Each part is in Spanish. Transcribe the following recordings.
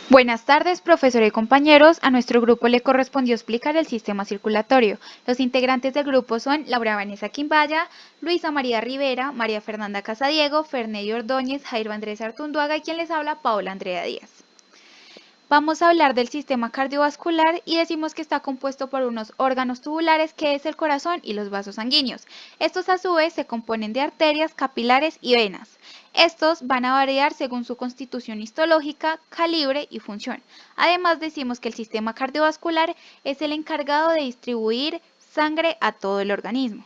Buenas tardes, profesor y compañeros. A nuestro grupo le correspondió explicar el sistema circulatorio. Los integrantes del grupo son Laura Vanessa Quimbaya, Luisa María Rivera, María Fernanda Casadiego, Ferney Ordóñez, Jairo Andrés Artunduaga y quien les habla, Paola Andrea Díaz. Vamos a hablar del sistema cardiovascular y decimos que está compuesto por unos órganos tubulares que es el corazón y los vasos sanguíneos. Estos a su vez se componen de arterias, capilares y venas. Estos van a variar según su constitución histológica, calibre y función. Además decimos que el sistema cardiovascular es el encargado de distribuir sangre a todo el organismo.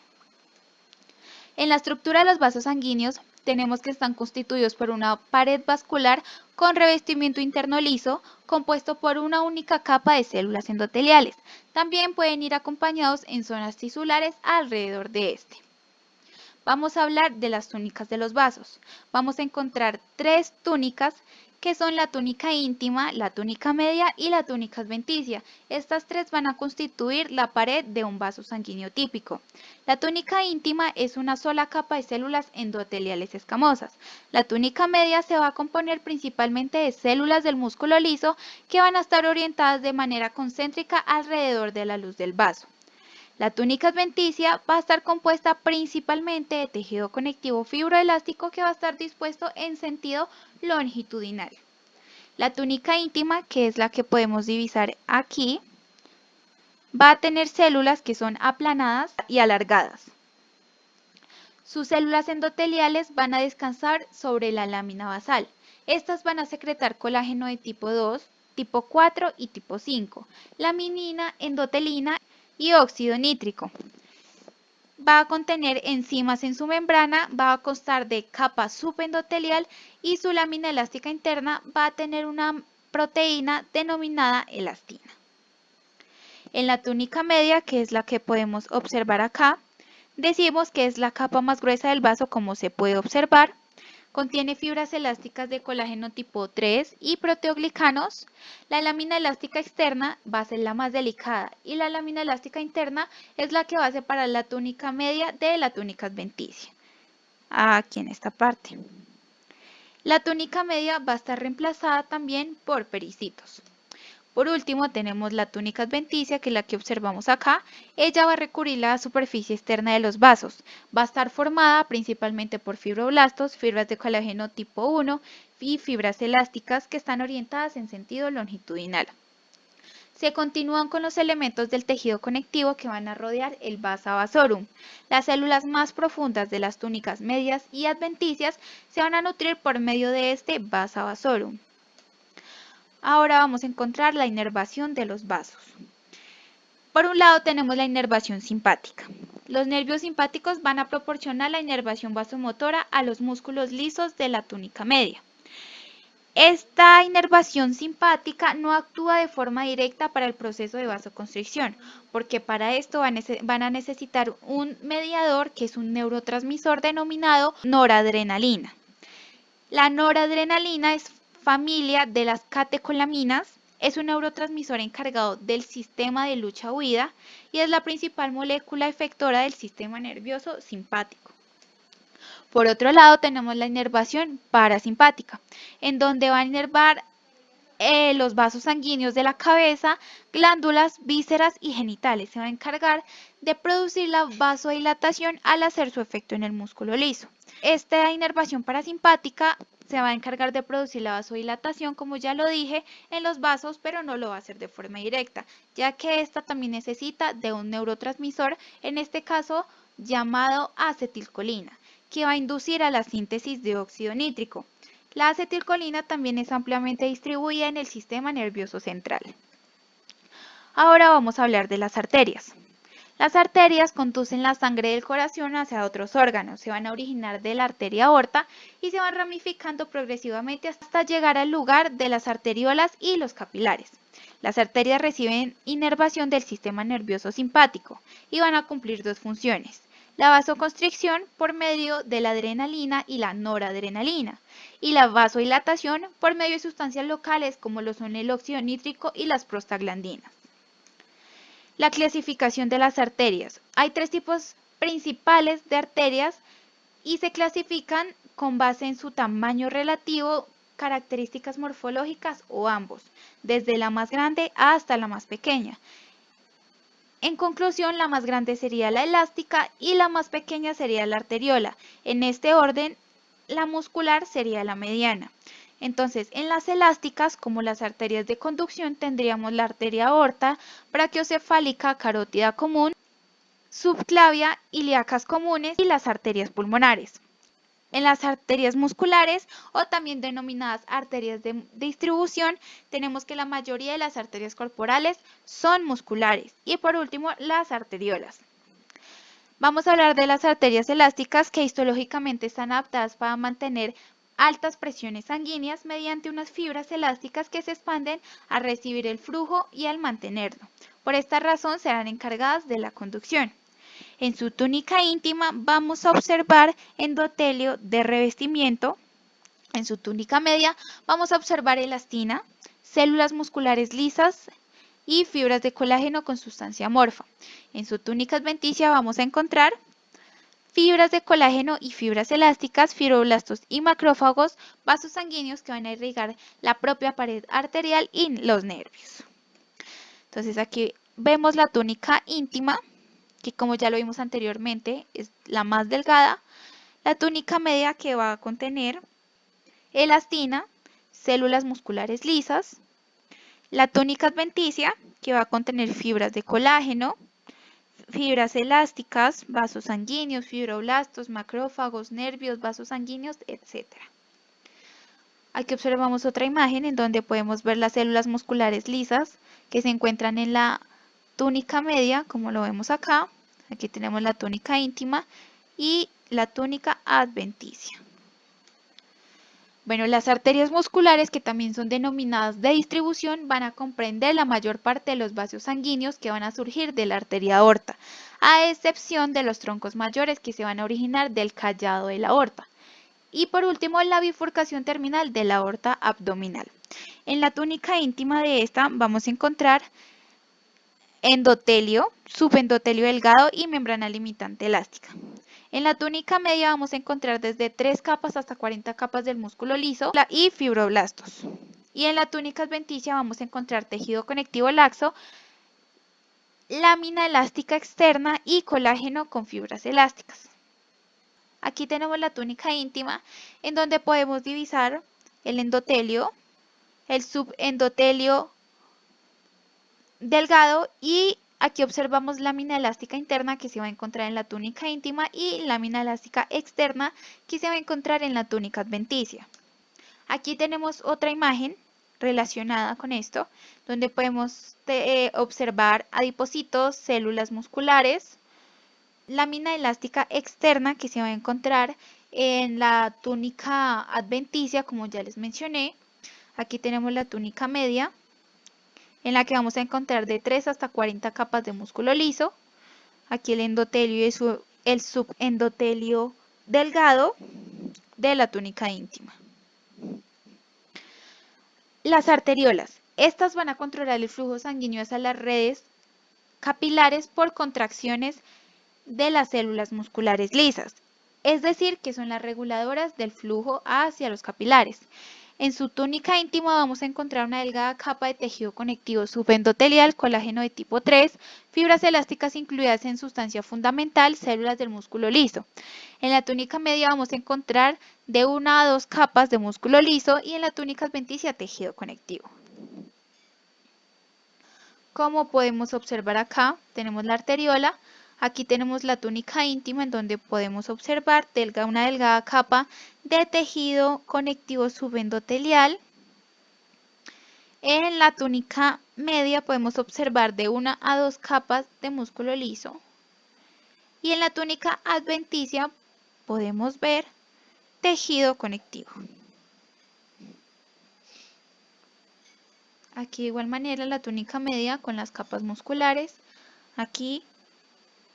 En la estructura de los vasos sanguíneos tenemos que están constituidos por una pared vascular con revestimiento interno liso, compuesto por una única capa de células endoteliales. También pueden ir acompañados en zonas tisulares alrededor de este. Vamos a hablar de las túnicas de los vasos. Vamos a encontrar tres túnicas que son la túnica íntima, la túnica media y la túnica adventicia. Estas tres van a constituir la pared de un vaso sanguíneo típico. La túnica íntima es una sola capa de células endoteliales escamosas. La túnica media se va a componer principalmente de células del músculo liso que van a estar orientadas de manera concéntrica alrededor de la luz del vaso. La túnica adventicia va a estar compuesta principalmente de tejido conectivo fibroelástico que va a estar dispuesto en sentido longitudinal. La túnica íntima, que es la que podemos divisar aquí, va a tener células que son aplanadas y alargadas. Sus células endoteliales van a descansar sobre la lámina basal. Estas van a secretar colágeno de tipo 2, tipo 4 y tipo 5, laminina, endotelina y óxido nítrico. Va a contener enzimas en su membrana, va a constar de capa subendotelial y su lámina elástica interna va a tener una proteína denominada elastina. En la túnica media, que es la que podemos observar acá, decimos que es la capa más gruesa del vaso como se puede observar. Contiene fibras elásticas de colágeno tipo 3 y proteoglicanos. La lámina elástica externa va a ser la más delicada y la lámina elástica interna es la que va a separar la túnica media de la túnica adventicia. Aquí en esta parte. La túnica media va a estar reemplazada también por pericitos. Por último, tenemos la túnica adventicia, que es la que observamos acá. Ella va a recubrir la superficie externa de los vasos. Va a estar formada principalmente por fibroblastos, fibras de colágeno tipo 1 y fibras elásticas que están orientadas en sentido longitudinal. Se continúan con los elementos del tejido conectivo que van a rodear el vasa vasorum. Las células más profundas de las túnicas medias y adventicias se van a nutrir por medio de este vasa vasorum. Ahora vamos a encontrar la inervación de los vasos. Por un lado tenemos la inervación simpática. Los nervios simpáticos van a proporcionar la inervación vasomotora a los músculos lisos de la túnica media. Esta inervación simpática no actúa de forma directa para el proceso de vasoconstricción, porque para esto van a necesitar un mediador que es un neurotransmisor denominado noradrenalina. La noradrenalina es familia de las catecolaminas, es un neurotransmisor encargado del sistema de lucha-huida y es la principal molécula efectora del sistema nervioso simpático. Por otro lado, tenemos la inervación parasimpática, en donde va a inervar los vasos sanguíneos de la cabeza, glándulas, vísceras y genitales. Se va a encargar de producir la vasodilatación al hacer su efecto en el músculo liso. Esta inervación parasimpática se va a encargar de producir la vasodilatación, como ya lo dije, en los vasos, pero no lo va a hacer de forma directa, ya que esta también necesita de un neurotransmisor, en este caso llamado acetilcolina, que va a inducir a la síntesis de óxido nítrico. La acetilcolina también es ampliamente distribuida en el sistema nervioso central. Ahora vamos a hablar de las arterias. Las arterias conducen la sangre del corazón hacia otros órganos, se van a originar de la arteria aorta y se van ramificando progresivamente hasta llegar al lugar de las arteriolas y los capilares. Las arterias reciben inervación del sistema nervioso simpático y van a cumplir dos funciones: la vasoconstricción por medio de la adrenalina y la noradrenalina, y la vasodilatación por medio de sustancias locales como lo son el óxido nítrico y las prostaglandinas. La clasificación de las arterias. Hay tres tipos principales de arterias y se clasifican con base en su tamaño relativo características morfológicas o ambos, desde la más grande hasta la más pequeña. En conclusión, la más grande sería la elástica y la más pequeña sería la arteriola. En este orden, la muscular sería la mediana. Entonces, en las elásticas, como las arterias de conducción, tendríamos la arteria aorta, brachiocefálica, carótida común, subclavia, ilíacas comunes y las arterias pulmonares. En las arterias musculares o también denominadas arterias de distribución, tenemos que la mayoría de las arterias corporales son musculares y por último las arteriolas. Vamos a hablar de las arterias elásticas que histológicamente están adaptadas para mantener altas presiones sanguíneas mediante unas fibras elásticas que se expanden al recibir el flujo y al mantenerlo. Por esta razón serán encargadas de la conducción. En su túnica íntima vamos a observar endotelio de revestimiento. En su túnica media vamos a observar elastina, células musculares lisas y fibras de colágeno con sustancia amorfa. En su túnica adventicia vamos a encontrar fibras de colágeno y fibras elásticas, fibroblastos y macrófagos, vasos sanguíneos que van a irrigar la propia pared arterial y los nervios. Entonces aquí vemos la túnica íntima, que como ya lo vimos anteriormente, es la más delgada, la túnica media que va a contener elastina, células musculares lisas, la túnica adventicia que va a contener fibras de colágeno, fibras elásticas, vasos sanguíneos, fibroblastos, macrófagos, nervios, vasos sanguíneos, etc. Aquí observamos otra imagen en donde podemos ver las células musculares lisas que se encuentran en la túnica media, como lo vemos acá. Aquí tenemos la túnica íntima y la túnica adventicia. Bueno, las arterias musculares, que también son denominadas de distribución, van a comprender la mayor parte de los vasos sanguíneos que van a surgir de la arteria aorta, a excepción de los troncos mayores que se van a originar del callado de la aorta. Y por último, la bifurcación terminal de la aorta abdominal. En la túnica íntima de esta vamos a encontrar endotelio, subendotelio delgado y membrana limitante elástica. En la túnica media vamos a encontrar desde 3 capas hasta 40 capas del músculo liso y fibroblastos. Y en la túnica adventicia vamos a encontrar tejido conectivo laxo, lámina elástica externa y colágeno con fibras elásticas. Aquí tenemos la túnica íntima, en donde podemos divisar el endotelio, el subendotelio delgado y aquí observamos lámina elástica interna que se va a encontrar en la túnica íntima y lámina elástica externa que se va a encontrar en la túnica adventicia. Aquí tenemos otra imagen relacionada con esto, donde podemos observar adipocitos, células musculares, lámina elástica externa que se va a encontrar en la túnica adventicia, como ya les mencioné. Aquí tenemos la túnica media, en la que vamos a encontrar de 3 hasta 40 capas de músculo liso. Aquí el endotelio y el subendotelio delgado de la túnica íntima. Las arteriolas. Estas van a controlar el flujo sanguíneo hacia las redes capilares por contracciones de las células musculares lisas, es decir, que son las reguladoras del flujo hacia los capilares. En su túnica íntima vamos a encontrar una delgada capa de tejido conectivo subendotelial, colágeno de tipo 3, fibras elásticas incluidas en sustancia fundamental, células del músculo liso. En la túnica media vamos a encontrar de 1 a 2 capas de músculo liso y en la túnica adventicia tejido conectivo. Como podemos observar acá, tenemos la arteriola. Aquí tenemos la túnica íntima en donde podemos observar una delgada capa de tejido conectivo subendotelial. En la túnica media podemos observar de 1 a 2 capas de músculo liso. Y en la túnica adventicia podemos ver tejido conectivo. Aquí de igual manera la túnica media con las capas musculares. Aquí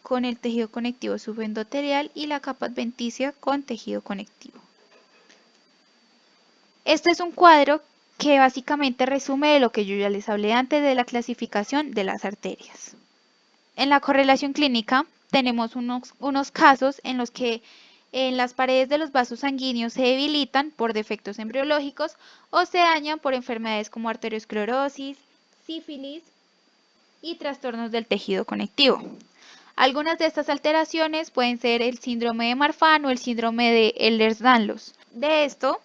con el tejido conectivo subendotelial y la capa adventicia con tejido conectivo. Este es un cuadro que básicamente resume de lo que yo ya les hablé antes de la clasificación de las arterias. En la correlación clínica tenemos unos casos en los que En las paredes de los vasos sanguíneos se debilitan por defectos embriológicos o se dañan por enfermedades como arteriosclerosis, sífilis y trastornos del tejido conectivo. Algunas de estas alteraciones pueden ser el síndrome de Marfan o el síndrome de Ehlers-Danlos. De esto,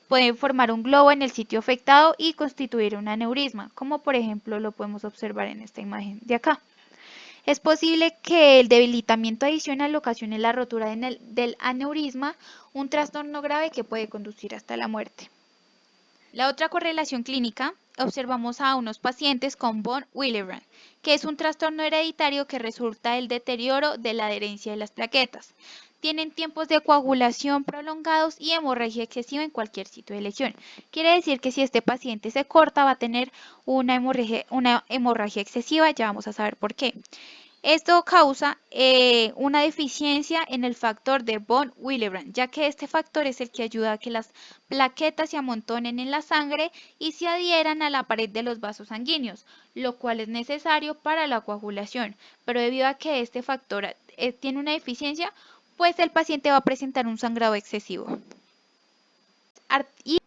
pueden formar un globo en el sitio afectado y constituir un aneurisma, como por ejemplo lo podemos observar en esta imagen de acá. Es posible que el debilitamiento adicional ocasione la rotura del aneurisma, un trastorno grave que puede conducir hasta la muerte. La otra correlación clínica, observamos a unos pacientes con von Willebrand, que es un trastorno hereditario que resulta del deterioro de la adherencia de las plaquetas. Tienen tiempos de coagulación prolongados y hemorragia excesiva en cualquier sitio de lesión. Quiere decir que si este paciente se corta va a tener una hemorragia excesiva, ya vamos a saber por qué. Esto causa una deficiencia en el factor de von Willebrand, ya que este factor es el que ayuda a que las plaquetas se amontonen en la sangre y se adhieran a la pared de los vasos sanguíneos, lo cual es necesario para la coagulación. Pero debido a que este factor tiene una deficiencia, pues el paciente va a presentar un sangrado excesivo. Y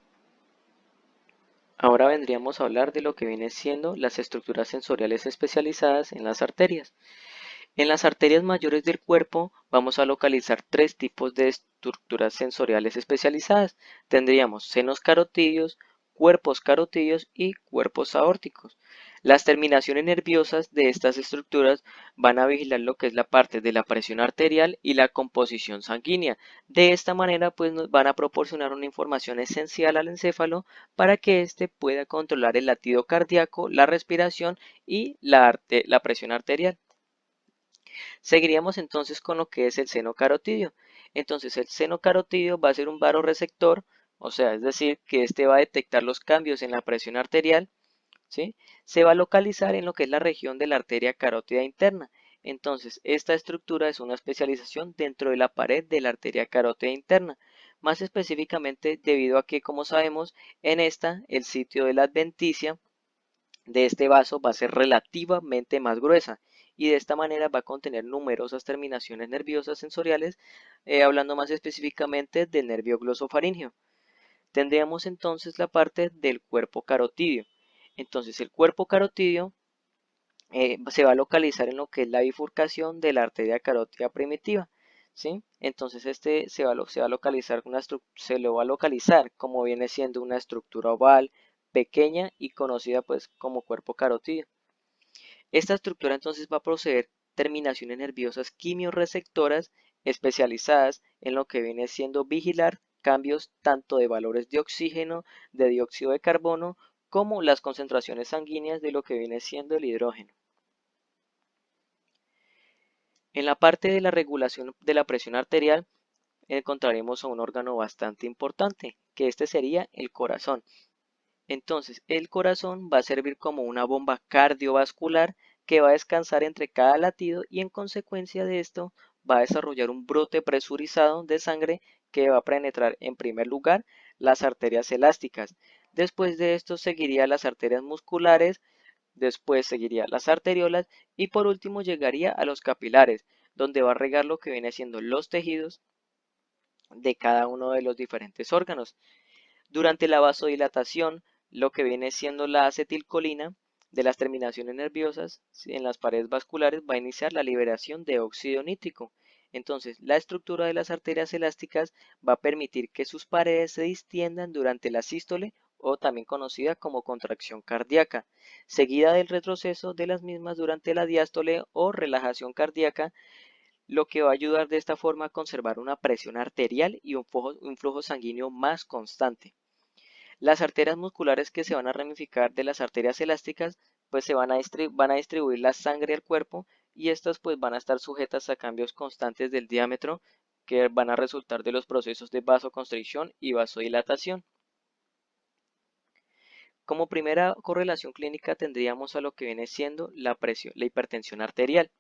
Ahora vendríamos a hablar de lo que viene siendo las estructuras sensoriales especializadas en las arterias. En las arterias mayores del cuerpo vamos a localizar tres tipos de estructuras sensoriales especializadas. Tendríamos senos carotídeos, cuerpos carotídeos y cuerpos aórticos. Las terminaciones nerviosas de estas estructuras van a vigilar lo que es la parte de la presión arterial y la composición sanguínea. De esta manera pues nos van a proporcionar una información esencial al encéfalo para que éste pueda controlar el latido cardíaco, la respiración y la presión arterial. Seguiríamos entonces con lo que es el seno carotídeo. Entonces el seno carotídeo va a ser un varoreceptor, o sea, es decir, que este va a detectar los cambios en la presión arterial, ¿sí? Se va a localizar en lo que es la región de la arteria carótida interna. Entonces, esta estructura es una especialización dentro de la pared de la arteria carótida interna, más específicamente debido a que, como sabemos, en esta el sitio de la adventicia de este vaso va a ser relativamente más gruesa y de esta manera va a contener numerosas terminaciones nerviosas sensoriales, hablando más específicamente del nervio glosofaríngeo. Tendríamos entonces la parte del cuerpo carotídeo. Entonces el cuerpo carotídeo se va a localizar en lo que es la bifurcación de la arteria carótida primitiva, ¿sí? Entonces este se lo va a localizar como viene siendo una estructura oval, pequeña y conocida pues como cuerpo carotídeo. Esta estructura entonces va a proceder terminaciones nerviosas quimiorreceptoras especializadas en lo que viene siendo vigilar cambios tanto de valores de oxígeno, de dióxido de carbono, como las concentraciones sanguíneas de lo que viene siendo el hidrógeno. En la parte de la regulación de la presión arterial encontraremos a un órgano bastante importante, que este sería el corazón. Entonces, el corazón va a servir como una bomba cardiovascular que va a descansar entre cada latido y en consecuencia de esto va a desarrollar un brote presurizado de sangre que va a penetrar en primer lugar las arterias elásticas. Después de esto seguiría las arterias musculares, después seguiría las arteriolas y por último llegaría a los capilares, donde va a regar lo que viene siendo los tejidos de cada uno de los diferentes órganos. Durante la vasodilatación, lo que viene siendo la acetilcolina de las terminaciones nerviosas en las paredes vasculares va a iniciar la liberación de óxido nítrico. Entonces, la estructura de las arterias elásticas va a permitir que sus paredes se distiendan durante la sístole o también conocida como contracción cardíaca, seguida del retroceso de las mismas durante la diástole o relajación cardíaca, lo que va a ayudar de esta forma a conservar una presión arterial y un flujo sanguíneo más constante. Las arterias musculares que se van a ramificar de las arterias elásticas, pues van a distribuir la sangre al cuerpo y estas pues van a estar sujetas a cambios constantes del diámetro que van a resultar de los procesos de vasoconstricción y vasodilatación. Como primera correlación clínica tendríamos a lo que viene siendo la hipertensión arterial.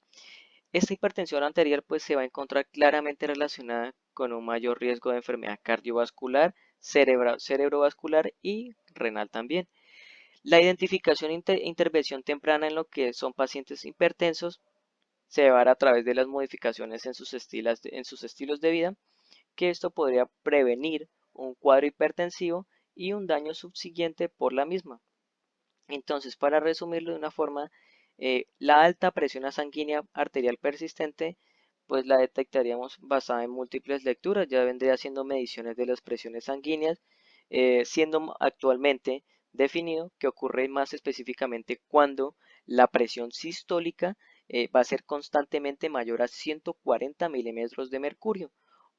Esta hipertensión arterial pues se va a encontrar claramente relacionada con un mayor riesgo de enfermedad cardiovascular, cerebrovascular y renal también. La identificación e intervención temprana en lo que son pacientes hipertensos se va a dar a través de las modificaciones en sus estilos de vida que esto podría prevenir un cuadro hipertensivo y un daño subsiguiente por la misma. Entonces, para resumirlo de una forma, la alta presión sanguínea arterial persistente, pues la detectaríamos basada en múltiples lecturas, ya vendría siendo mediciones de las presiones sanguíneas, siendo actualmente definido que ocurre más específicamente cuando la presión sistólica va a ser constantemente mayor a 140 milímetros de mercurio,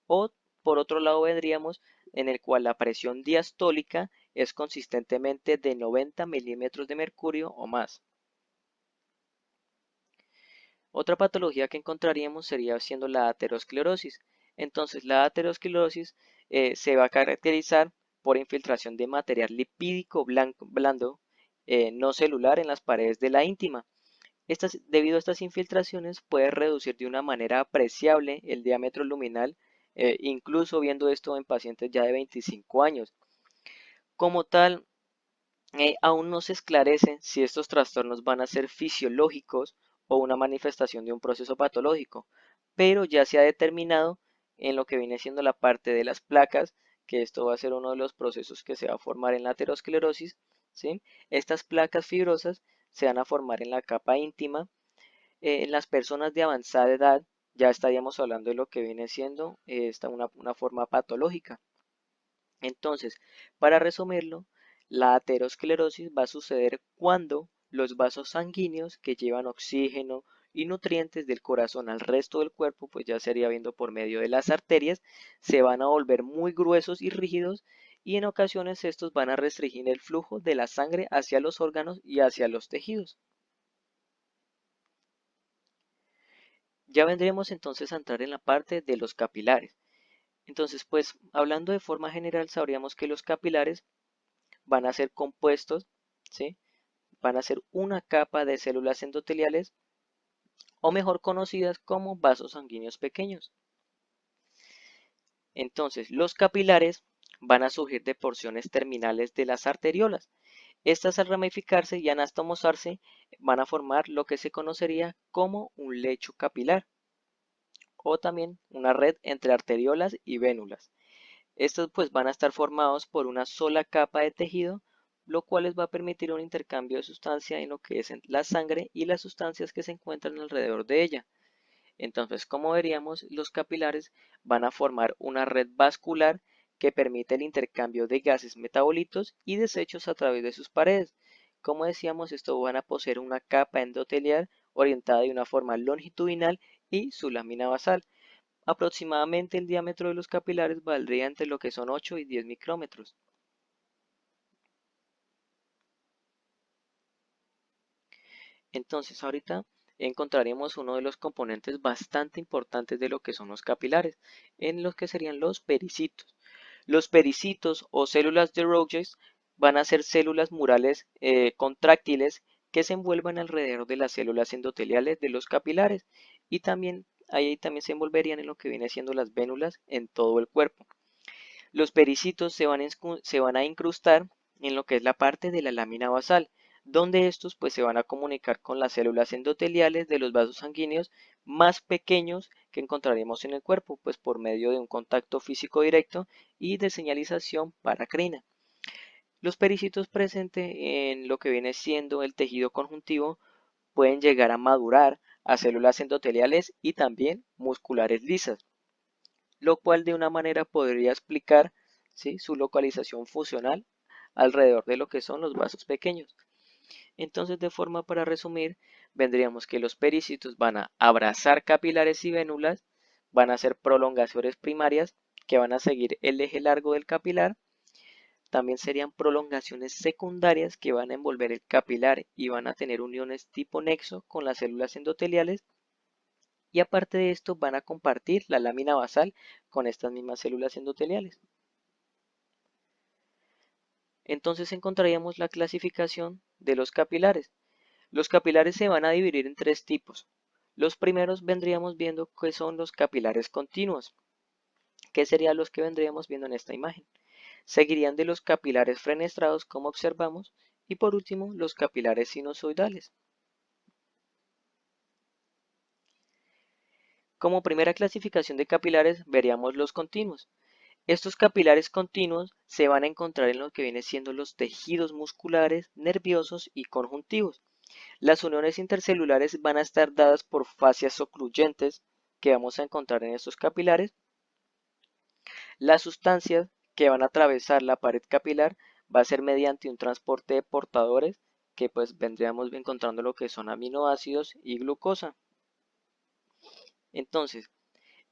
o por otro lado vendríamos en el cual la presión diastólica es consistentemente de 90 milímetros de mercurio o más. Otra patología que encontraríamos sería siendo la aterosclerosis. Entonces, la aterosclerosis se va a caracterizar por infiltración de material lipídico blando no celular en las paredes de la íntima. Debido a estas infiltraciones puede reducir de una manera apreciable el diámetro luminal, incluso viendo esto en pacientes ya de 25 años. Como tal, aún no se esclarece si estos trastornos van a ser fisiológicos o una manifestación de un proceso patológico, pero ya se ha determinado en lo que viene siendo la parte de las placas, que esto va a ser uno de los procesos que se va a formar en la aterosclerosis, ¿sí? Estas placas fibrosas se van a formar en la capa íntima. En las personas de avanzada edad ya estaríamos hablando de lo que viene siendo una forma patológica. Entonces, para resumirlo, la aterosclerosis va a suceder cuando los vasos sanguíneos que llevan oxígeno y nutrientes del corazón al resto del cuerpo, pues ya sería viendo por medio de las arterias, se van a volver muy gruesos y rígidos, y en ocasiones estos van a restringir el flujo de la sangre hacia los órganos y hacia los tejidos. Ya vendremos entonces a entrar en la parte de los capilares. Entonces, pues hablando de forma general, sabríamos que los capilares van a ser compuestos, ¿sí? Van a ser una capa de células endoteliales, o mejor conocidas como vasos sanguíneos pequeños. Entonces, los capilares van a surgir de porciones terminales de las arteriolas. Estas, al ramificarse y anastomosarse, van a formar lo que se conocería como un lecho capilar, o también una red entre arteriolas y vénulas. Estos pues van a estar formados por una sola capa de tejido, lo cual les va a permitir un intercambio de sustancia en lo que es la sangre y las sustancias que se encuentran alrededor de ella. Entonces, como veríamos, los capilares van a formar una red vascular que permite el intercambio de gases metabolitos y desechos a través de sus paredes. Como decíamos, estos van a poseer una capa endotelial orientada de una forma longitudinal y su lámina basal. Aproximadamente el diámetro de los capilares valdría entre lo que son 8 y 10 micrómetros. Entonces ahorita encontraremos uno de los componentes bastante importantes de lo que son los capilares, en los que serían los pericitos. Los pericitos o células de Rogers van a ser células murales contráctiles que se envuelvan alrededor de las células endoteliales de los capilares, y también ahí también se envolverían en lo que viene siendo las vénulas en todo el cuerpo. Los pericitos se van a incrustar en lo que es la parte de la lámina basal, donde estos pues se van a comunicar con las células endoteliales de los vasos sanguíneos más pequeños que encontraremos en el cuerpo, pues por medio de un contacto físico directo y de señalización paracrina. Los pericitos presentes en lo que viene siendo el tejido conjuntivo pueden llegar a madurar a células endoteliales y también musculares lisas, lo cual de una manera podría explicar, ¿sí?, su localización funcional alrededor de lo que son los vasos pequeños. Entonces, de forma para resumir, vendríamos que los pericitos van a abrazar capilares y vénulas, van a ser prolongaciones primarias que van a seguir el eje largo del capilar. También serían prolongaciones secundarias que van a envolver el capilar y van a tener uniones tipo nexo con las células endoteliales, y aparte de esto van a compartir la lámina basal con estas mismas células endoteliales. Entonces encontraríamos la clasificación de los capilares. Los capilares se van a dividir en tres tipos. Los primeros vendríamos viendo que son los capilares continuos, que serían los que vendríamos viendo en esta imagen. Seguirían de los capilares fenestrados, como observamos, y por último los capilares sinusoidales. Como primera clasificación de capilares veríamos los continuos. Estos capilares continuos se van a encontrar en lo que viene siendo los tejidos musculares, nerviosos y conjuntivos. Las uniones intercelulares van a estar dadas por fascias ocluyentes que vamos a encontrar en estos capilares. Las sustancias que van a atravesar la pared capilar va a ser mediante un transporte de portadores que pues vendríamos encontrando lo que son aminoácidos y glucosa. Entonces,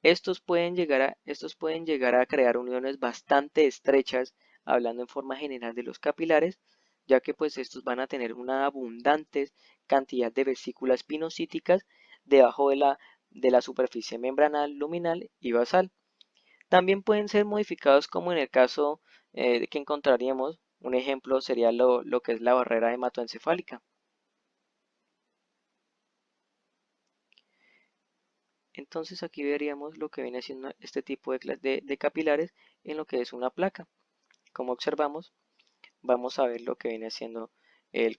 estos pueden llegar a crear uniones bastante estrechas, hablando en forma general de los capilares, ya que pues estos van a tener una abundante cantidad de vesículas pinocíticas debajo de la superficie membranal, luminal y basal. También pueden ser modificados como en el caso de que encontraríamos, un ejemplo sería lo que es la barrera hematoencefálica. Entonces aquí veríamos lo que viene siendo este tipo de capilares en lo que es una placa. Como observamos, vamos a ver lo que viene siendo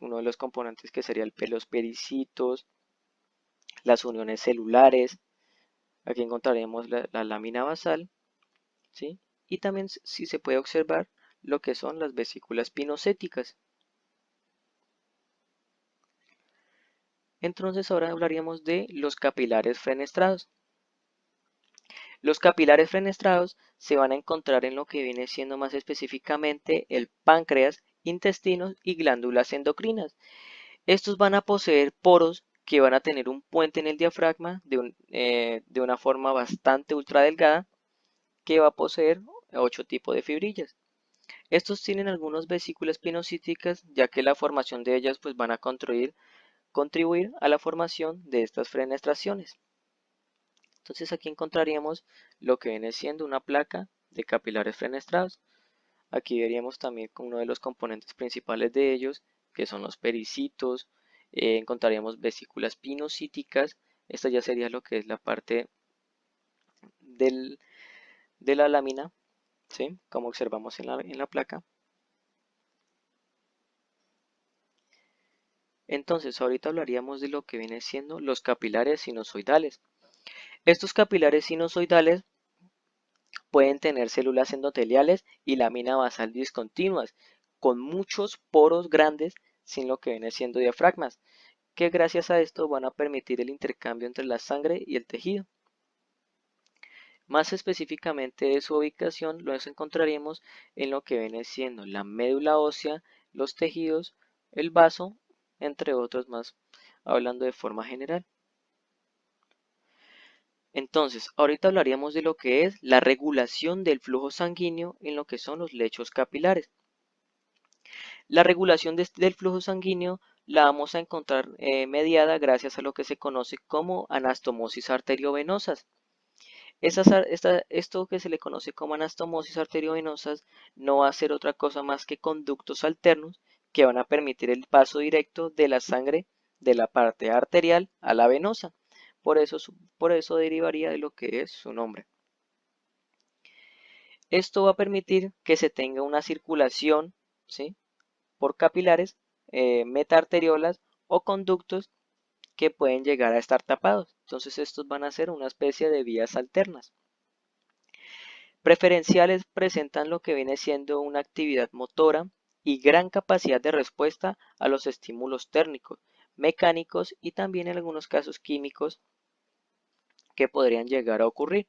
uno de los componentes que sería los pericitos, las uniones celulares. Aquí encontraremos la lámina basal, ¿sí? Y también si se puede observar lo que son las vesículas pinocéticas. Entonces ahora hablaríamos de los capilares fenestrados. Los capilares fenestrados se van a encontrar en lo que viene siendo más específicamente el páncreas, intestinos y glándulas endocrinas. Estos van a poseer poros que van a tener un puente en el diafragma de una forma bastante ultra delgada que va a poseer 8 tipos de fibrillas. Estos tienen algunas vesículas pinocíticas ya que la formación de ellas pues van a contribuir a la formación de estas fenestraciones. Entonces aquí encontraríamos lo que viene siendo una placa de capilares fenestrados. Aquí veríamos también uno de los componentes principales de ellos, que son los pericitos. Encontraríamos vesículas pinocíticas. Esta ya sería lo que es la parte de la lámina, ¿sí? Como observamos en la placa. Entonces ahorita hablaríamos de lo que viene siendo los capilares sinusoidales. Estos capilares sinusoidales pueden tener células endoteliales y lámina basal discontinuas, con muchos poros grandes sin lo que viene siendo diafragmas, que gracias a esto van a permitir el intercambio entre la sangre y el tejido. Más específicamente de su ubicación los encontraríamos en lo que viene siendo la médula ósea, los tejidos, el vaso, entre otros más, hablando de forma general. Entonces, ahorita hablaríamos de lo que es la regulación del flujo sanguíneo en lo que son los lechos capilares. La regulación del flujo sanguíneo la vamos a encontrar mediada gracias a lo que se conoce como anastomosis arteriovenosas. Esto que se le conoce como anastomosis arteriovenosas no va a ser otra cosa más que conductos alternos que van a permitir el paso directo de la sangre de la parte arterial a la venosa. Por eso derivaría de lo que es su nombre. Esto va a permitir que se tenga una circulación, ¿sí?, por capilares, metaarteriolas o conductos que pueden llegar a estar tapados. Entonces estos van a ser una especie de vías alternas. Preferenciales presentan lo que viene siendo una actividad motora y gran capacidad de respuesta a los estímulos térmicos, mecánicos y también en algunos casos químicos que podrían llegar a ocurrir.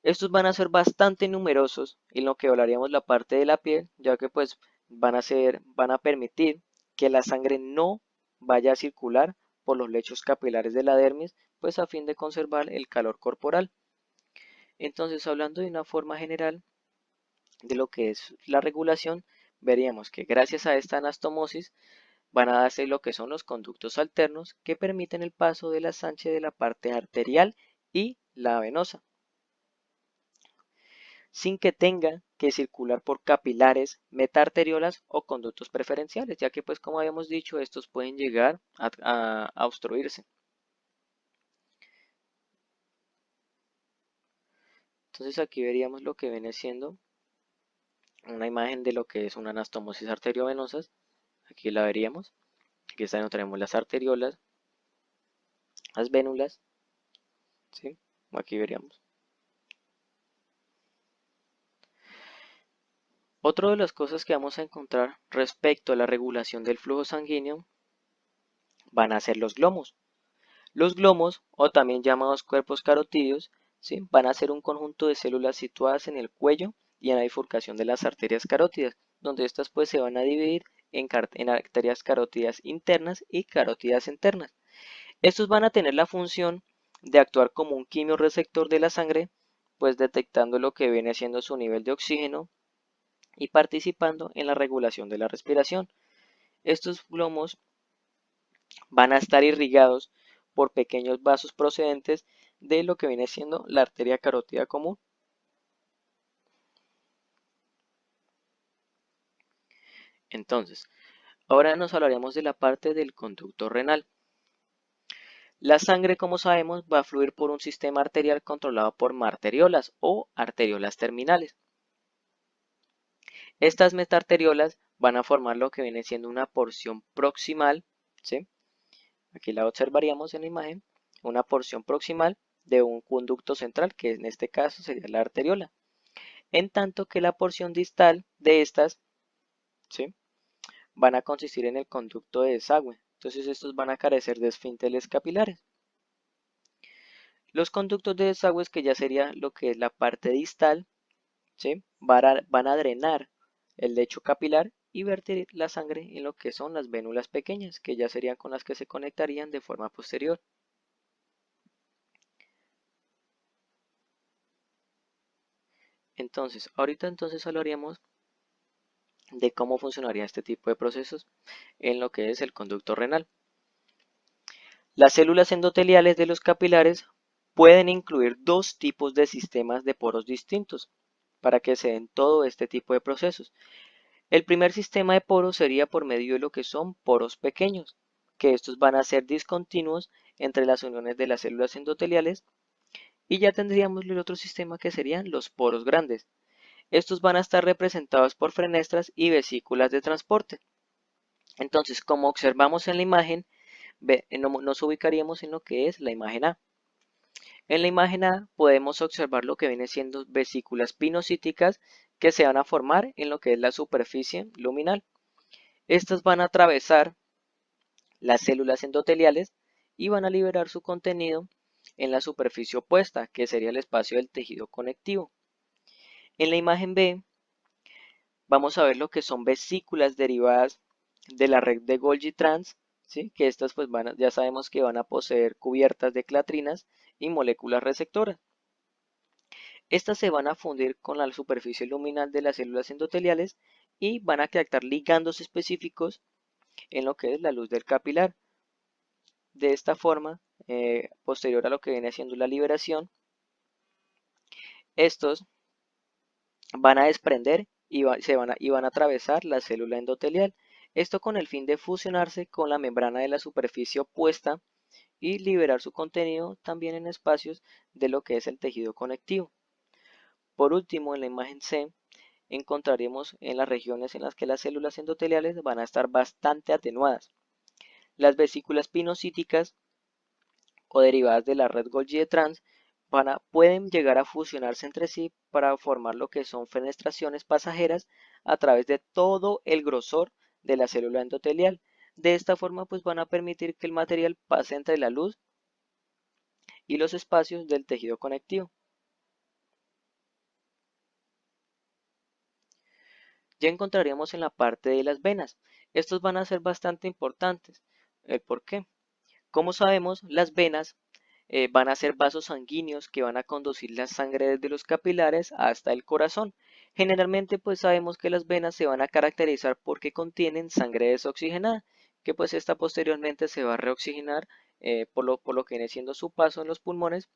Estos van a ser bastante numerosos en lo que hablaríamos la parte de la piel, ya que pues van a permitir que la sangre no vaya a circular por los lechos capilares de la dermis, pues a fin de conservar el calor corporal. Entonces, hablando de una forma general de lo que es la regulación, veríamos que gracias a esta anastomosis van a darse lo que son los conductos alternos que permiten el paso de la sangre de la parte arterial y la venosa, sin que tenga que circular por capilares, metaarteriolas o conductos preferenciales, ya que pues como habíamos dicho, estos pueden llegar a obstruirse. Entonces aquí veríamos lo que viene siendo una imagen de lo que es una anastomosis arteriovenosas. Aquí la veríamos. Aquí tenemos las arteriolas, las vénulas, ¿sí? aquí veríamos. Otra de las cosas que vamos a encontrar respecto a la regulación del flujo sanguíneo van a ser los glomos. Los glomos, o también llamados cuerpos carotídeos, ¿sí?, van a ser un conjunto de células situadas en el cuello y en la bifurcación de las arterias carótidas, donde estas pues se van a dividir en arterias carótidas internas y carótidas externas. Estos van a tener la función de actuar como un quimiorreceptor de la sangre, pues detectando lo que viene siendo su nivel de oxígeno y participando en la regulación de la respiración. Estos glomos van a estar irrigados por pequeños vasos procedentes de lo que viene siendo la arteria carótida común. Entonces, ahora nos hablaremos de la parte del conducto renal. La sangre, como sabemos, va a fluir por un sistema arterial controlado por metarteriolas o arteriolas terminales. Estas metarteriolas van a formar lo que viene siendo una porción proximal, ¿sí?, aquí la observaríamos en la imagen, una porción proximal de un conducto central, que en este caso sería la arteriola, en tanto que la porción distal de estas, ¿sí?, van a consistir en el conducto de desagüe. Entonces estos van a carecer de esfínteres capilares. Los conductos de desagüe, que ya sería lo que es la parte distal, ¿sí?, van a drenar el lecho capilar y vertir la sangre en lo que son las vénulas pequeñas, que ya serían con las que se conectarían de forma posterior. Entonces, ahorita hablaríamos de cómo funcionaría este tipo de procesos en lo que es el conducto renal. Las células endoteliales de los capilares pueden incluir dos tipos de sistemas de poros distintos para que se den todo este tipo de procesos. El primer sistema de poros sería por medio de lo que son poros pequeños, que estos van a ser discontinuos entre las uniones de las células endoteliales, y ya tendríamos el otro sistema que serían los poros grandes. Estos van a estar representados por fenestras y vesículas de transporte. Entonces, como observamos en la imagen, nos ubicaríamos en lo que es la imagen A. En la imagen A podemos observar lo que viene siendo vesículas pinocíticas que se van a formar en lo que es la superficie luminal. Estas van a atravesar las células endoteliales y van a liberar su contenido en la superficie opuesta, que sería el espacio del tejido conectivo. En la imagen B vamos a ver lo que son vesículas derivadas de la red de Golgi-Trans, ¿sí?, que estas pues ya sabemos que van a poseer cubiertas de clatrinas y moléculas receptoras. Estas se van a fundir con la superficie luminal de las células endoteliales y van a captar ligandos específicos en lo que es la luz del capilar. De esta forma, posterior a lo que viene siendo la liberación, estos van a desprender y van a atravesar la célula endotelial. Esto con el fin de fusionarse con la membrana de la superficie opuesta y liberar su contenido también en espacios de lo que es el tejido conectivo. Por último, en la imagen C, encontraremos en las regiones en las que las células endoteliales van a estar bastante atenuadas. Las vesículas pinocíticas o derivadas de la red Golgi de Trans pueden llegar a fusionarse entre sí para formar lo que son fenestraciones pasajeras a través de todo el grosor de la célula endotelial. De esta forma pues van a permitir que el material pase entre la luz y los espacios del tejido conectivo. Ya encontraríamos en la parte de las venas. Estos van a ser bastante importantes. ¿El por qué? Como sabemos, las venas van a ser vasos sanguíneos que van a conducir la sangre desde los capilares hasta el corazón. Generalmente pues sabemos que las venas se van a caracterizar porque contienen sangre desoxigenada, que pues esta posteriormente se va a reoxigenar por lo que viene siendo su paso en los pulmones,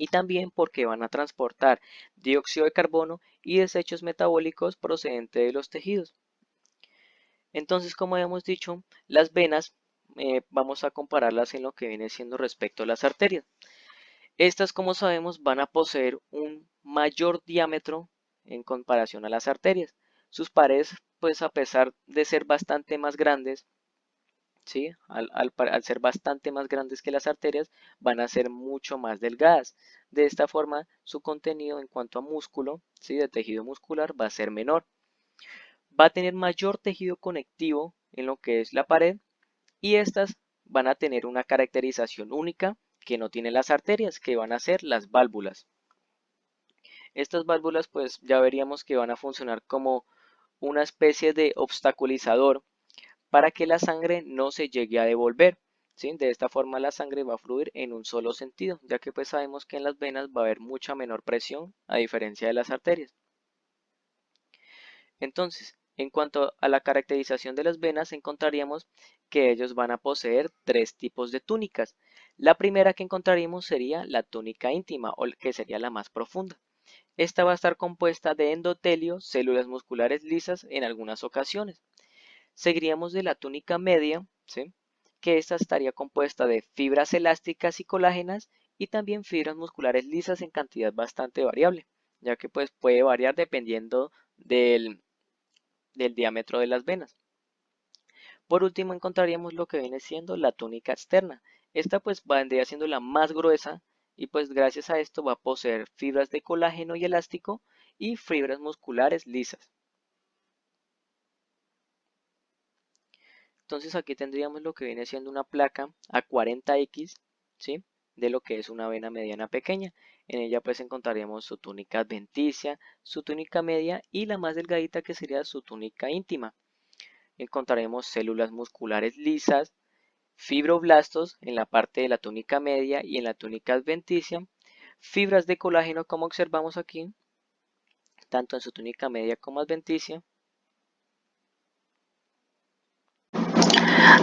y también porque van a transportar dióxido de carbono y desechos metabólicos procedentes de los tejidos. Entonces, como habíamos dicho, las venas vamos a compararlas en lo que viene siendo respecto a las arterias. Estas, como sabemos, van a poseer un mayor diámetro en comparación a las arterias. Sus paredes, pues a pesar de ser bastante más grandes, ¿sí? Al ser bastante más grandes que las arterias, van a ser mucho más delgadas. De esta forma, su contenido en cuanto a músculo, ¿sí? De tejido muscular, va a ser menor. Va a tener mayor tejido conectivo en lo que es la pared y estas van a tener una caracterización única que no tienen las arterias, que van a ser las válvulas. Estas válvulas pues ya veríamos que van a funcionar como una especie de obstaculizador para que la sangre no se llegue a devolver. ¿Sí? De esta forma la sangre va a fluir en un solo sentido, ya que pues sabemos que en las venas va a haber mucha menor presión a diferencia de las arterias. Entonces, en cuanto a la caracterización de las venas, encontraríamos que ellos van a poseer tres tipos de túnicas. La primera que encontraríamos sería la túnica íntima, o que sería la más profunda. Esta va a estar compuesta de endotelio, células musculares lisas en algunas ocasiones. Seguiríamos de la túnica media, ¿sí? Que esta estaría compuesta de fibras elásticas y colágenas y también fibras musculares lisas en cantidad bastante variable, ya que pues puede variar dependiendo del diámetro de las venas. Por último encontraríamos lo que viene siendo la túnica externa. Esta pues vendría siendo la más gruesa y pues gracias a esto va a poseer fibras de colágeno y elástico y fibras musculares lisas. Entonces aquí tendríamos lo que viene siendo una placa A40X, ¿sí? De lo que es una vena mediana pequeña. En ella pues encontraríamos su túnica adventicia, su túnica media y la más delgadita que sería su túnica íntima. Encontraremos células musculares lisas, fibroblastos en la parte de la túnica media y en la túnica adventicia, fibras de colágeno como observamos aquí, tanto en su túnica media como adventicia.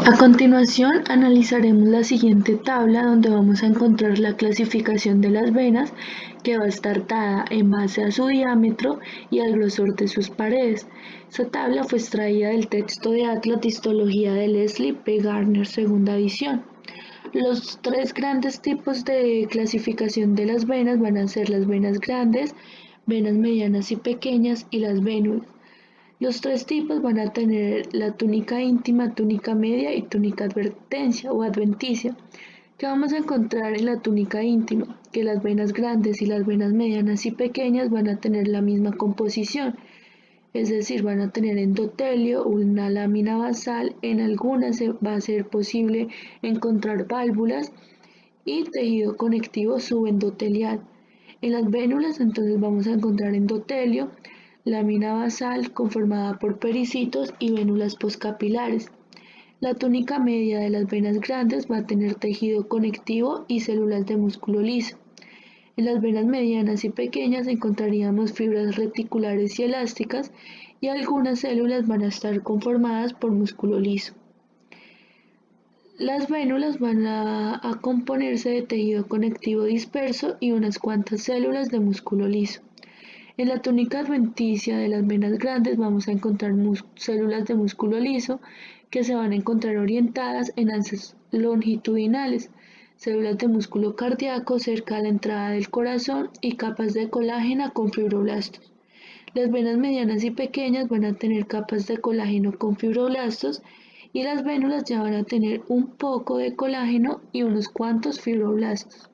A continuación, analizaremos la siguiente tabla donde vamos a encontrar la clasificación de las venas que va a estar dada en base a su diámetro y al grosor de sus paredes. Esta tabla fue extraída del texto de Atlas de Histología de Leslie P. Garner, segunda edición. Los tres grandes tipos de clasificación de las venas van a ser las venas grandes, venas medianas y pequeñas y las vénulas. Los tres tipos van a tener la túnica íntima, túnica media y túnica advertencia o adventicia. ¿Qué vamos a encontrar en la túnica íntima? Que las venas grandes y las venas medianas y pequeñas van a tener la misma composición, es decir, van a tener endotelio, una lámina basal, en algunas va a ser posible encontrar válvulas y tejido conectivo subendotelial. En las vénulas entonces vamos a encontrar endotelio, lámina basal conformada por pericitos y vénulas poscapilares. La túnica media de las venas grandes va a tener tejido conectivo y células de músculo liso. En las venas medianas y pequeñas encontraríamos fibras reticulares y elásticas y algunas células van a estar conformadas por músculo liso. Las vénulas van a componerse de tejido conectivo disperso y unas cuantas células de músculo liso. En la túnica adventicia de las venas grandes vamos a encontrar células de músculo liso que se van a encontrar orientadas en ansias longitudinales, células de músculo cardíaco cerca a la entrada del corazón y capas de colágeno con fibroblastos. Las venas medianas y pequeñas van a tener capas de colágeno con fibroblastos y las vénulas ya van a tener un poco de colágeno y unos cuantos fibroblastos.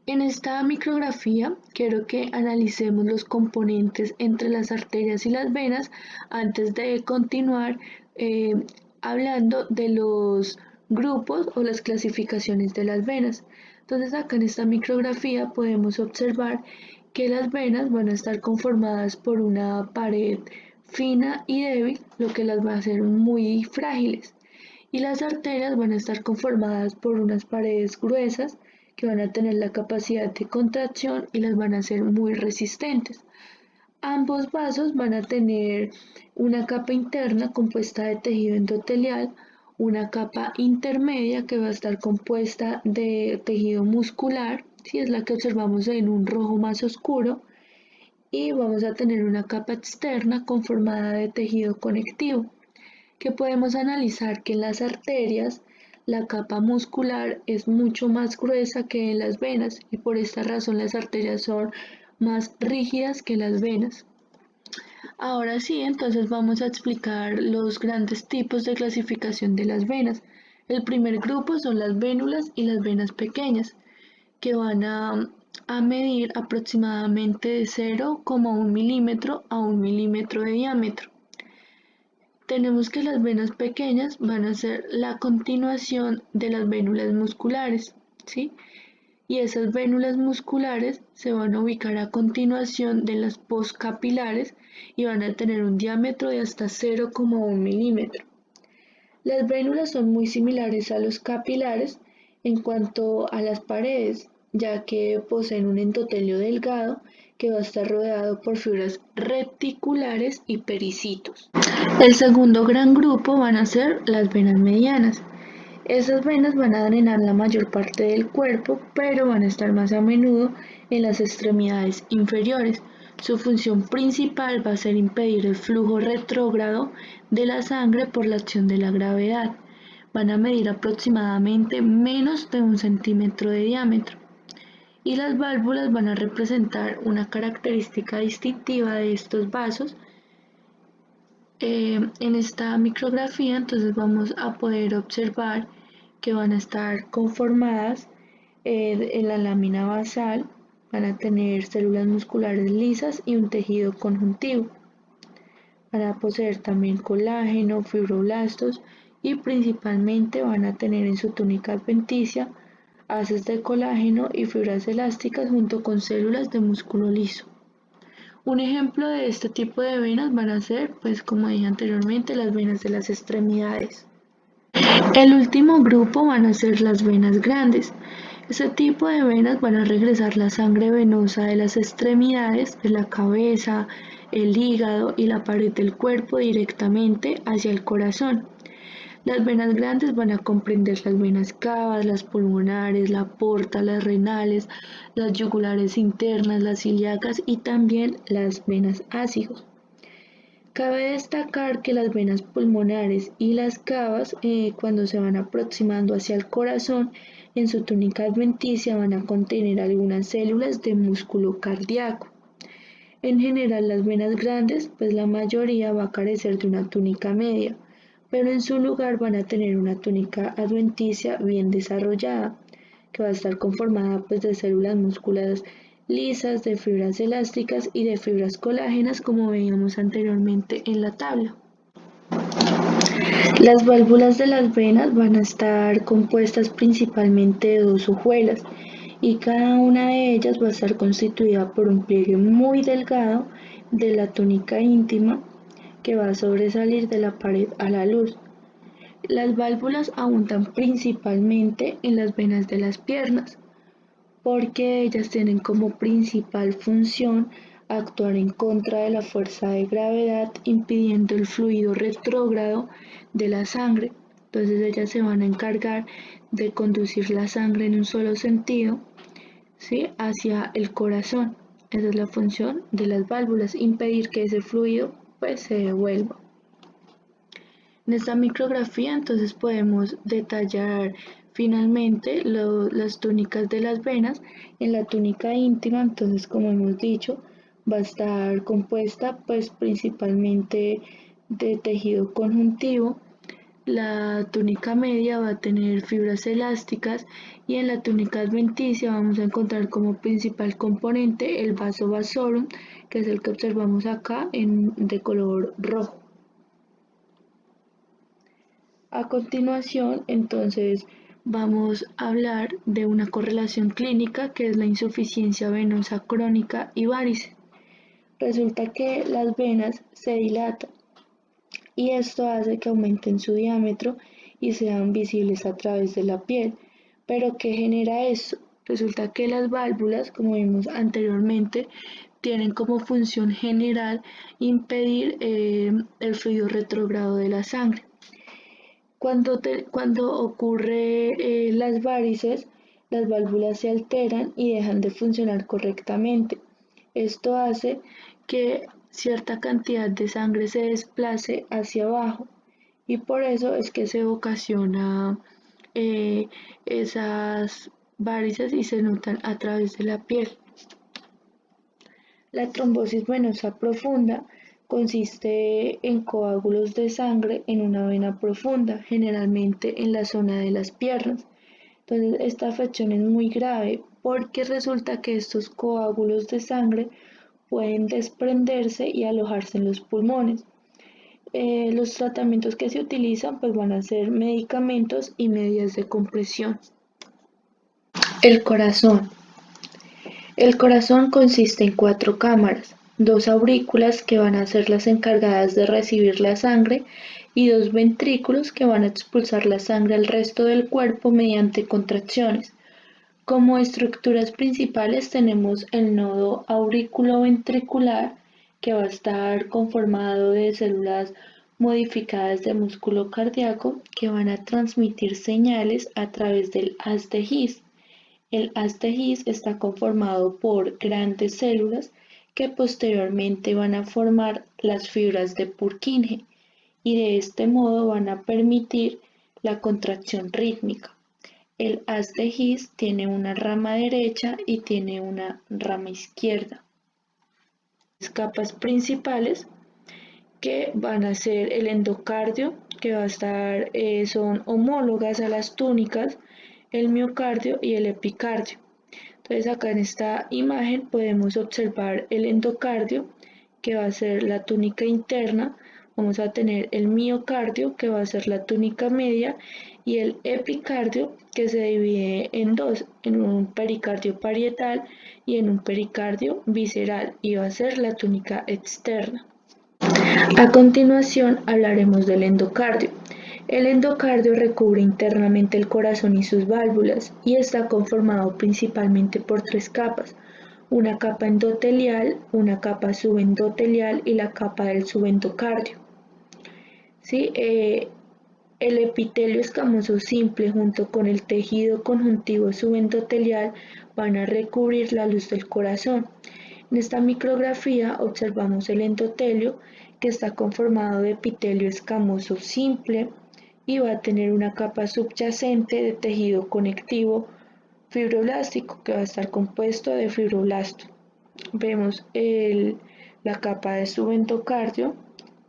En esta micrografía quiero que analicemos los componentes entre las arterias y las venas antes de continuar eh, hablando de los grupos o las clasificaciones de las venas. Entonces acá en esta micrografía podemos observar que las venas van a estar conformadas por una pared fina y débil, lo que las va a hacer muy frágiles. Y las arterias van a estar conformadas por unas paredes gruesas que van a tener la capacidad de contracción y las van a hacer muy resistentes. Ambos vasos van a tener una capa interna compuesta de tejido endotelial, una capa intermedia que va a estar compuesta de tejido muscular, si es la que observamos en un rojo más oscuro, y vamos a tener una capa externa conformada de tejido conectivo, que podemos analizar que en las arterias la capa muscular es mucho más gruesa que en las venas y por esta razón las arterias son más rígidas que las venas. Ahora sí, entonces vamos a explicar los grandes tipos de clasificación de las venas. El primer grupo son las vénulas y las venas pequeñas, que van a medir aproximadamente de 0,1 milímetro a 1 milímetro de diámetro. Tenemos que las venas pequeñas van a ser la continuación de las vénulas musculares, ¿sí? Y esas vénulas musculares se van a ubicar a continuación de las postcapilares y van a tener un diámetro de hasta 0,1 milímetro. Las vénulas son muy similares a los capilares en cuanto a las paredes, ya que poseen un endotelio delgado que va a estar rodeado por fibras reticulares y pericitos. El segundo gran grupo van a ser las venas medianas. Esas venas van a drenar la mayor parte del cuerpo, pero van a estar más a menudo en las extremidades inferiores. Su función principal va a ser impedir el flujo retrógrado de la sangre por la acción de la gravedad. Van a medir aproximadamente menos de 1 centímetro de diámetro. Y las válvulas van a representar una característica distintiva de estos vasos. En esta micrografía entonces vamos a poder observar que van a estar conformadas en la lámina basal, van a tener células musculares lisas y un tejido conjuntivo. Van a poseer también colágeno, fibroblastos y principalmente van a tener en su túnica adventicia haces de colágeno y fibras elásticas junto con células de músculo liso. Un ejemplo de este tipo de venas van a ser, pues como dije anteriormente, las venas de las extremidades. El último grupo van a ser las venas grandes. Este tipo de venas van a regresar la sangre venosa de las extremidades, de la cabeza, el hígado y la pared del cuerpo directamente hacia el corazón. Las venas grandes van a comprender las venas cavas, las pulmonares, la porta, las renales, las yugulares internas, las ilíacas y también las venas ácidos. Cabe destacar que las venas pulmonares y las cavas, cuando se van aproximando hacia el corazón, en su túnica adventicia van a contener algunas células de músculo cardíaco. En general, las venas grandes, pues la mayoría va a carecer de una túnica media, pero en su lugar van a tener una túnica adventicia bien desarrollada, que va a estar conformada pues de células musculares lisas, de fibras elásticas y de fibras colágenas, como veíamos anteriormente en la tabla. Las válvulas de las venas van a estar compuestas principalmente de dos hojuelas y cada una de ellas va a estar constituida por un pliegue muy delgado de la túnica íntima que va a sobresalir de la pared a la luz. Las válvulas abundan principalmente en las venas de las piernas, porque ellas tienen como principal función actuar en contra de la fuerza de gravedad, impidiendo el fluido retrógrado de la sangre. Entonces ellas se van a encargar de conducir la sangre en un solo sentido, ¿sí?, hacia el corazón. Esa es la función de las válvulas, impedir que ese fluido pues se devuelva. En esta micrografía entonces podemos detallar finalmente las túnicas de las venas. En la túnica íntima, entonces como hemos dicho, va a estar compuesta pues principalmente de tejido conjuntivo. La túnica media va a tener fibras elásticas y en la túnica adventicia vamos a encontrar como principal componente el vaso vasorum, que es el que observamos acá de color rojo. A continuación, entonces, vamos a hablar de una correlación clínica que es la insuficiencia venosa crónica y varices. Resulta que las venas se dilatan y esto hace que aumenten su diámetro y sean visibles a través de la piel. ¿Pero qué genera eso? Resulta que las válvulas, como vimos anteriormente, tienen como función general impedir el fluido retrógrado de la sangre. Cuando ocurre las varices, las válvulas se alteran y dejan de funcionar correctamente. Esto hace que cierta cantidad de sangre se desplace hacia abajo y por eso es que se ocasiona esas varices y se notan a través de la piel. La trombosis venosa profunda Consiste en coágulos de sangre en una vena profunda, generalmente en la zona de las piernas. Entonces, esta afección es muy grave porque resulta que estos coágulos de sangre pueden desprenderse y alojarse en los pulmones. Los tratamientos que se utilizan pues van a ser medicamentos y medidas de compresión. El corazón. El corazón consiste en 4 cámaras, 2 aurículas que van a ser las encargadas de recibir la sangre y 2 ventrículos que van a expulsar la sangre al resto del cuerpo mediante contracciones. Como estructuras principales tenemos el nodo auriculoventricular, que va a estar conformado de células modificadas de músculo cardíaco que van a transmitir señales a través del haz de His. El haz de His está conformado por grandes células que posteriormente van a formar las fibras de Purkinje y de este modo van a permitir la contracción rítmica. El haz de His tiene una rama derecha y tiene una rama izquierda. Las capas principales que van a ser el endocardio, que va a estar, son homólogas a las túnicas, el miocardio y el epicardio. Entonces acá en esta imagen podemos observar el endocardio, que va a ser la túnica interna. Vamos a tener el miocardio, que va a ser la túnica media, y el epicardio, que se divide en dos, en un pericardio parietal y en un pericardio visceral, y va a ser la túnica externa. A continuación hablaremos del endocardio. El endocardio recubre internamente el corazón y sus válvulas y está conformado principalmente por 3 capas: una capa endotelial, una capa subendotelial y la capa del subendocardio. ¿Sí? El epitelio escamoso simple junto con el tejido conjuntivo subendotelial van a recubrir la luz del corazón. En esta micrografía observamos el endotelio, que está conformado de epitelio escamoso simple y va a tener una capa subyacente de tejido conectivo fibroblástico, que va a estar compuesto de fibroblastos. Vemos la capa de subendocardio,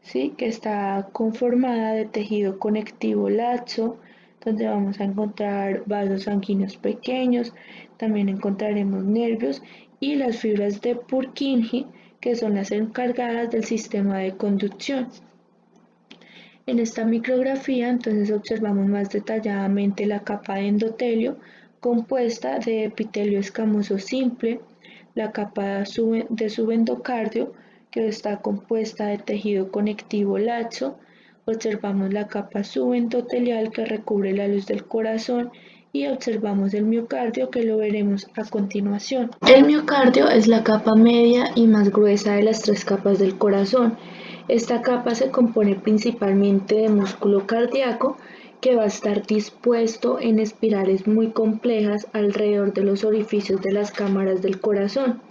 ¿sí?, que está conformada de tejido conectivo laxo, donde vamos a encontrar vasos sanguíneos pequeños, también encontraremos nervios y las fibras de Purkinje, que son las encargadas del sistema de conducción. En esta micrografía entonces observamos más detalladamente la capa de endotelio, compuesta de epitelio escamoso simple, la capa de subendocardio, que está compuesta de tejido conectivo laxo. Observamos la capa subendotelial, que recubre la luz del corazón, y observamos el miocardio, que lo veremos a continuación. El miocardio es la capa media y más gruesa de las 3 capas del corazón. Esta capa se compone principalmente de músculo cardíaco, que va a estar dispuesto en espirales muy complejas alrededor de los orificios de las cámaras del corazón.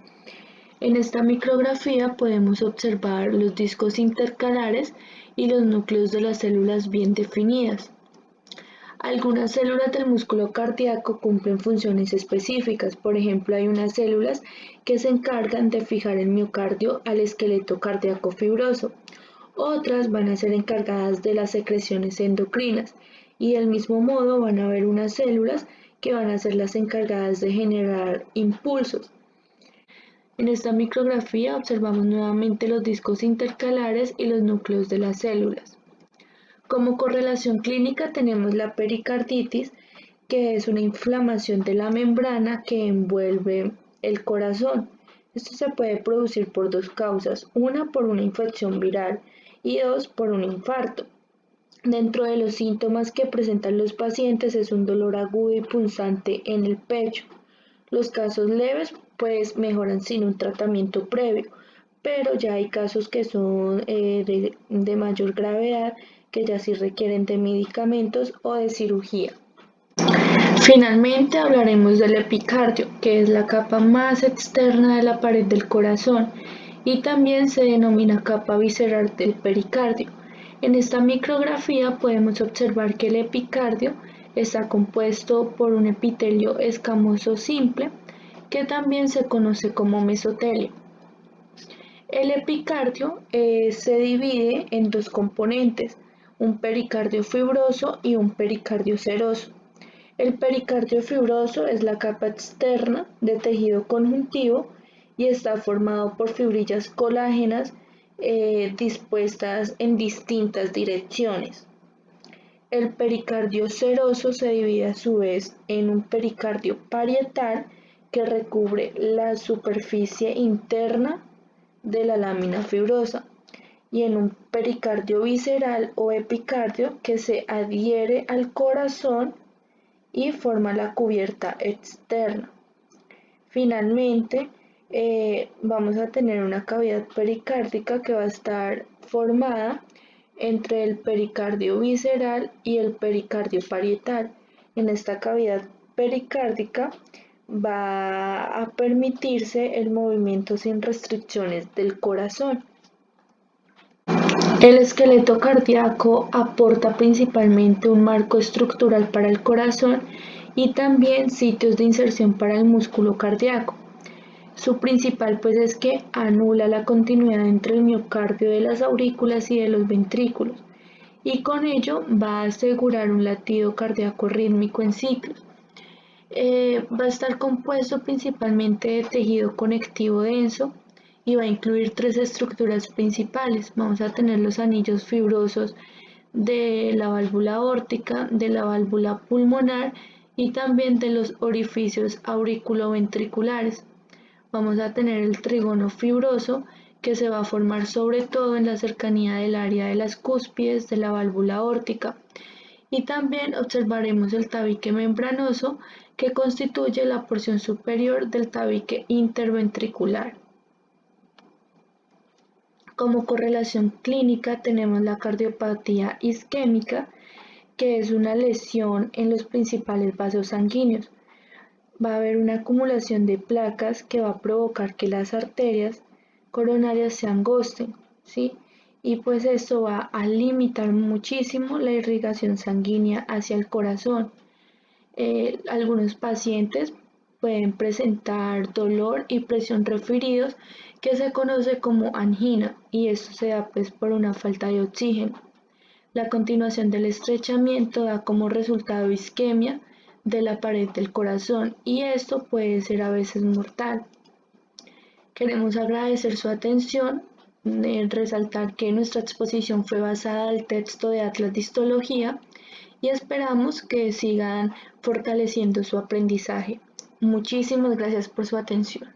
En esta micrografía podemos observar los discos intercalares y los núcleos de las células bien definidas. Algunas células del músculo cardíaco cumplen funciones específicas. Por ejemplo, hay unas células que se encargan de fijar el miocardio al esqueleto cardíaco fibroso. Otras van a ser encargadas de las secreciones endocrinas, y del mismo modo van a haber unas células que van a ser las encargadas de generar impulsos. En esta micrografía observamos nuevamente los discos intercalares y los núcleos de las células. Como correlación clínica tenemos la pericarditis, que es una inflamación de la membrana que envuelve el corazón. Esto se puede producir por 2 causas: una por una infección viral y 2 por un infarto. Dentro de los síntomas que presentan los pacientes es un dolor agudo y punzante en el pecho. Los casos leves pues mejoran sin un tratamiento previo, pero ya hay casos que son de mayor gravedad, que ya sí requieren de medicamentos o de cirugía. Finalmente hablaremos del epicardio, que es la capa más externa de la pared del corazón y también se denomina capa visceral del pericardio. En esta micrografía podemos observar que el epicardio está compuesto por un epitelio escamoso simple, que también se conoce como mesotelio. El epicardio se divide en dos componentes, un pericardio fibroso y un pericardio seroso. El pericardio fibroso es la capa externa de tejido conjuntivo y está formado por fibrillas colágenas dispuestas en distintas direcciones. El pericardio seroso se divide a su vez en un pericardio parietal que recubre la superficie interna de la lámina fibrosa y en un pericardio visceral o epicardio que se adhiere al corazón y forma la cubierta externa. Finalmente, vamos a tener una cavidad pericárdica que va a estar formada entre el pericardio visceral y el pericardio parietal. En esta cavidad pericárdica va a permitirse el movimiento sin restricciones del corazón. El esqueleto cardíaco aporta principalmente un marco estructural para el corazón y también sitios de inserción para el músculo cardíaco. Su principal pues es que anula la continuidad entre el miocardio de las aurículas y de los ventrículos y con ello va a asegurar un latido cardíaco rítmico en ciclos. Va a estar compuesto principalmente de tejido conectivo denso y va a incluir tres estructuras principales. Vamos a tener los anillos fibrosos de la válvula aórtica, de la válvula pulmonar y también de los orificios auriculoventriculares. Vamos a tener el trígono fibroso que se va a formar sobre todo en la cercanía del área de las cúspides de la válvula aórtica. Y también observaremos el tabique membranoso que constituye la porción superior del tabique interventricular. Como correlación clínica tenemos la cardiopatía isquémica, que es una lesión en los principales vasos sanguíneos. Va a haber una acumulación de placas que va a provocar que las arterias coronarias se angosten, ¿sí? Y pues esto va a limitar muchísimo la irrigación sanguínea hacia el corazón. Algunos pacientes pueden presentar dolor y presión referidos que se conoce como angina y esto se da pues por una falta de oxígeno. La continuación del estrechamiento da como resultado isquemia de la pared del corazón y esto puede ser a veces mortal. Queremos agradecer su atención, resaltar que nuestra exposición fue basada en el texto de Atlas de Histología y esperamos que sigan fortaleciendo su aprendizaje. Muchísimas gracias por su atención.